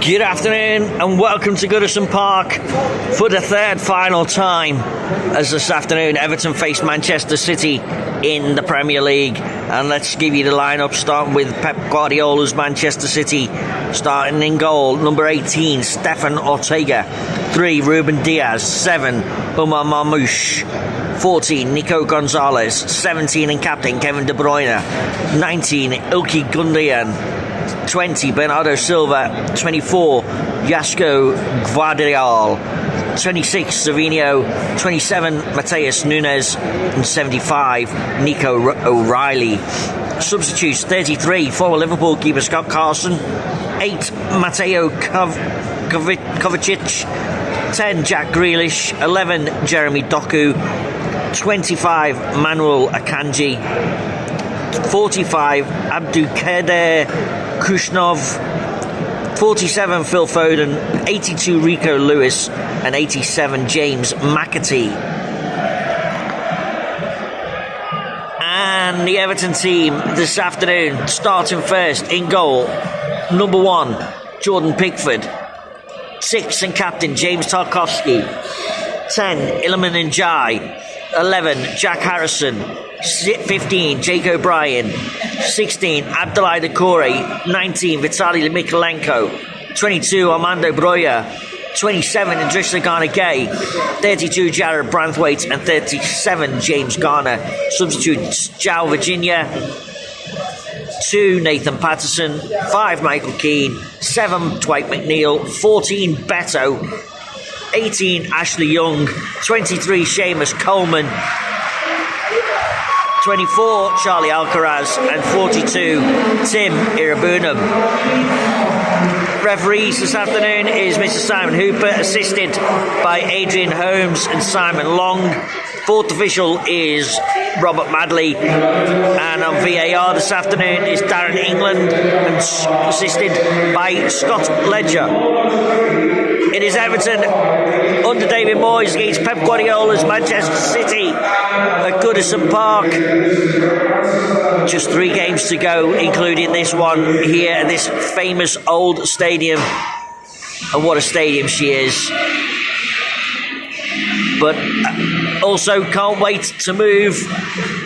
Good afternoon and welcome to Goodison Park for the third final time as this afternoon Everton face Manchester City in the Premier League. And let's give you the lineup, starting with Pep Guardiola's Manchester City. Starting in goal, number 18, Stefan Ortega. 3, Ruben Diaz. 7, Omar Marmoush. 14, Nico Gonzalez. 17, and captain Kevin De Bruyne. 19, Ilkay Gundogan. 20, Bernardo Silva. 24, Josko Gvardiol. 26, Savinho. 27, Mateus Nunes. And 75, Nico O'Reilly. Substitutes: 33, former Liverpool keeper Scott Carson. 8, Mateo Kovacic. 10, Jack Grealish. 11, Jeremy Doku. 25, Manuel Akanji. 45, Abdulkader Kushnov. 47, Phil Foden. 82, Rico Lewis. And 87, James McAtee. And the Everton team this afternoon, starting first in goal, number 1, Jordan Pickford. 6, and captain James Tarkowski. 10, Iliman Ndiaye. 11, Jack Harrison. 15, Jake O'Brien. 16, Abdoulaye Doucouré. 19, Vitaly Mykolenko. 22, Armando Broja. 27, Idrissa Gana Gueye. 32, Jared Branthwaite. And 37, James Garner. Substitutes: João Virginia. 2, Nathan Patterson. 5, Michael Keane. 7, Dwight McNeil. 14, Beto. 18, Ashley Young. 23, Seamus Coleman. 24, Charlie Alcaraz. And 42, Tim Irabunam. Referees this afternoon is Mr. Simon Hooper, assisted by Adrian Holmes and Simon Long. Fourth official is Robert Madley. And on VAR this afternoon is Darren England, and assisted by Scott Ledger. It is Everton under David Moyes against Pep Guardiola's Manchester City at Goodison Park. Just 3 games to go, including this one here at this famous old stadium. And what a stadium she is. But also can't wait to move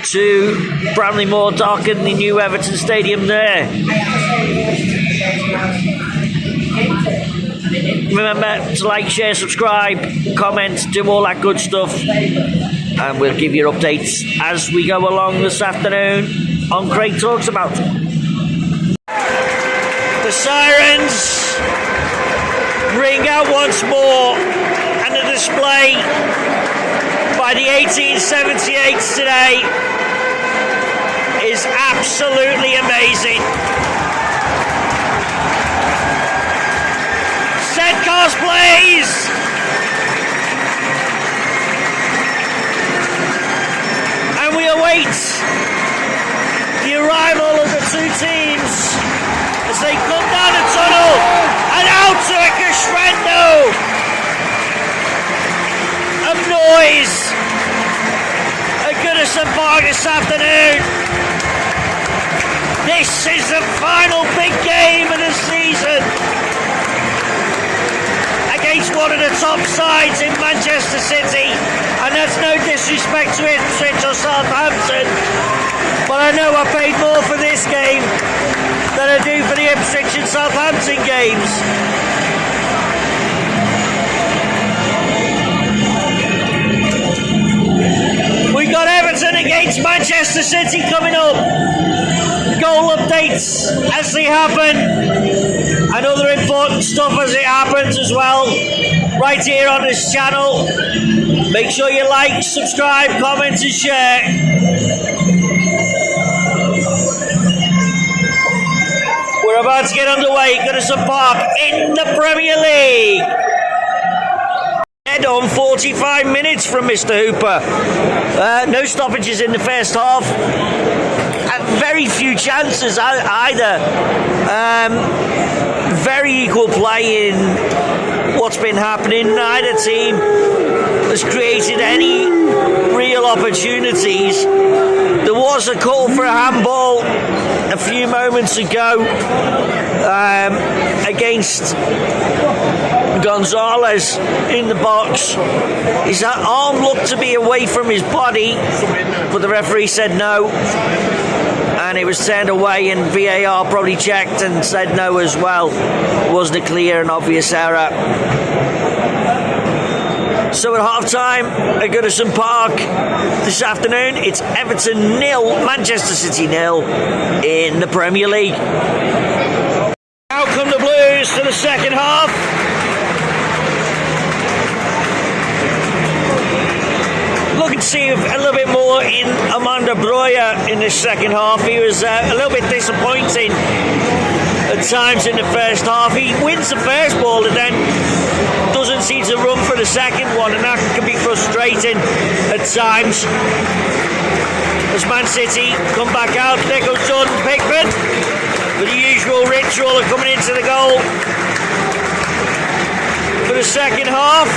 to Bramley Moor Dock and the new Everton Stadium there. Remember to like, share, subscribe, comment, do all that good stuff. And we'll give you updates as we go along this afternoon on Craig Talks About. The sirens ring out once more, and the display by the 1878s today is absolutely amazing. Set cosplays! And we await the arrival of the 2 teams as they come down the tunnel and out to a crescendo of noise at Goodison Park this afternoon. This is the final big game of the season against one of the top sides in Manchester City, and that's no disrespect to Ipswich or Southampton, but I know I paid more for this game than I do for the Ipswich and Southampton games. We got Everton against Manchester City coming up. Goal updates as they happen, and other important stuff as it happens as well, right here on this channel. Make sure you like, subscribe, comment and share. We're about to get underway at Goodison Park in the Premier League. Head on 45 minutes from Mr. Hooper. No stoppages in the first half. Very few chances either. Very equal play in what's been happening. Neither team has created any real opportunities. There was a call for a handball a few moments ago against Gonzalez in the box. His arm looked to be away from his body, but the referee said no, and it was turned away, and VAR probably checked and said no as well. Wasn't a clear and obvious error. So at half-time at Goodison Park this afternoon, it's Everton 0, Manchester City 0 in the Premier League. Out come the Blues to the second half. Looking to see a little bit more in Amanda Breuer in this second half. He was a little bit disappointing at times in the first half. He wins the first ball and then doesn't seem to run for the second one, and that can be frustrating at times. As Man City come back out, there goes Jordan Pickford with the usual ritual of coming into the goal for the second half.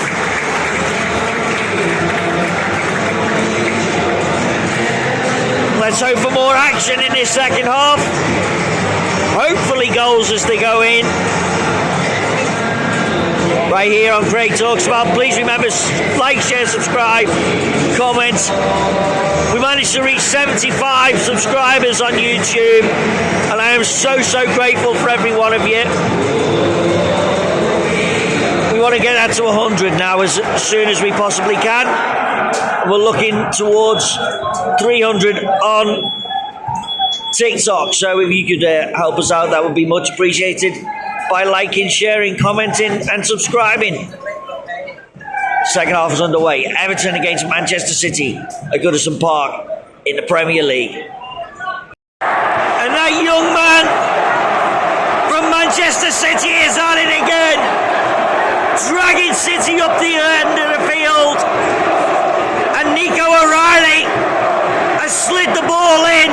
Let's hope for more action in this second half. Hopefully goals as they go in. Right here on Craig Talks About. Please remember, like, share, subscribe, comment. We managed to reach 75 subscribers on YouTube, and I am so grateful for every one of you. We want to get that to 100 now as soon as we possibly can. We're looking towards 300 on TikTok, so if you could help us out, that would be much appreciated by liking, sharing, commenting and subscribing. Second half is underway. Everton against Manchester City at Goodison Park in the Premier League. And that young man from Manchester City is on it again, dragging City up the end of the field. And Nico O'Reilly has slid the ball in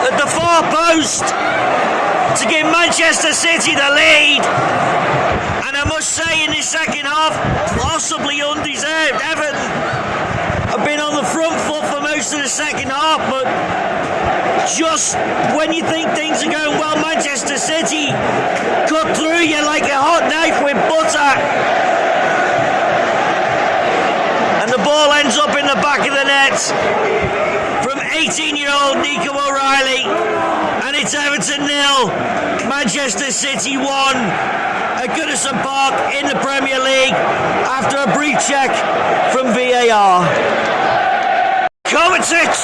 at the far post to give Manchester City the lead. And I must say, in this second half, possibly undeserved. Everton have been on the front foot for most of the second half, but just when you think things are going well, Manchester City cut through you like a hot knife with butter. And the ball ends up in the back of the net from 18-year-old Nico O'Reilly, and it's Everton 0, Manchester City 1 at Goodison Park in the Premier League after a brief check from VAR. Kovacic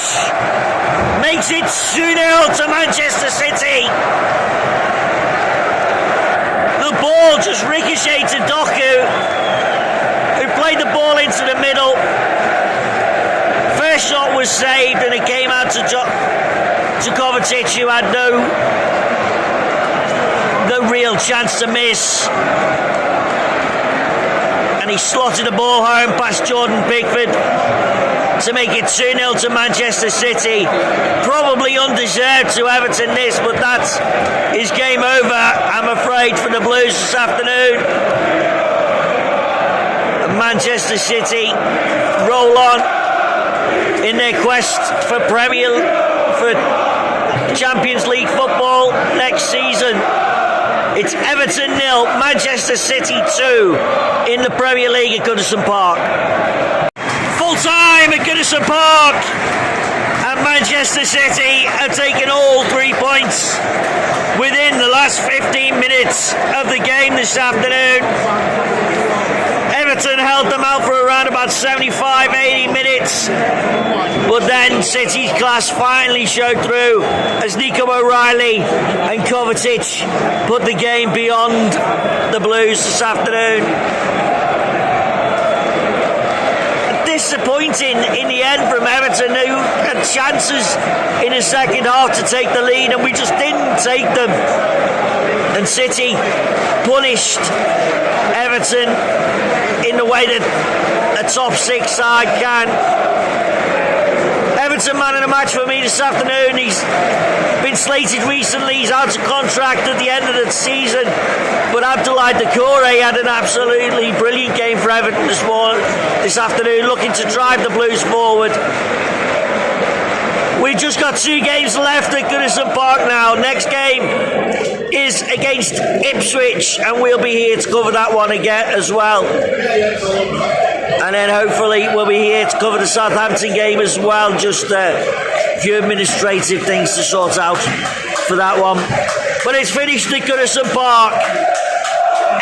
makes it 2-0 to Manchester City. The ball just ricocheted to Doku, who played the ball into the middle. First shot was saved and it came out to Kovacic, who had no real chance to miss. And he slotted the ball home past Jordan Pickford to make it 2-0 to Manchester City. Probably undeserved to Everton this, but that is game over, I'm afraid, for the Blues this afternoon. And Manchester City roll on in their quest for Champions League football next season. It's Everton 0, Manchester City 2 in the Premier League at Goodison Park. Full time at Goodison Park, and Manchester City have taken all 3 points within the last 15 minutes of the game this afternoon. Everton held them out for around about 75-80 minutes, but then City's class finally showed through as Nico O'Reilly and Kovacic put the game beyond the Blues this afternoon. Disappointing in the end from Everton, who had chances in the second half to take the lead, and we just didn't take them. And City punished Everton in the way that a top six side can. Everton man of the match for me this afternoon. He's been slated recently. He's out of contract at the end of the season. But Abdoulaye Doucouré had an absolutely brilliant game for Everton this afternoon, looking to drive the Blues forward. We've just got 2 games left at Goodison Park now. Next game is against Ipswich, and we'll be here to cover that one again as well. And then hopefully we'll be here to cover the Southampton game as well. Just a few administrative things to sort out for that one. But it's finished at Goodison Park.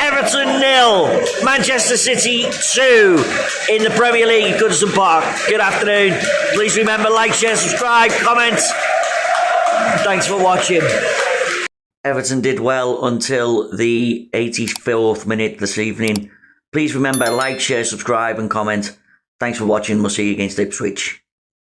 Everton 0, Manchester City 2 in the Premier League at Goodison Park. Good afternoon. Please remember, like, share, subscribe, comment. Thanks for watching. Everton did well until the 84th minute this evening. Please remember, like, share, subscribe and comment. Thanks for watching. We'll see you against Ipswich.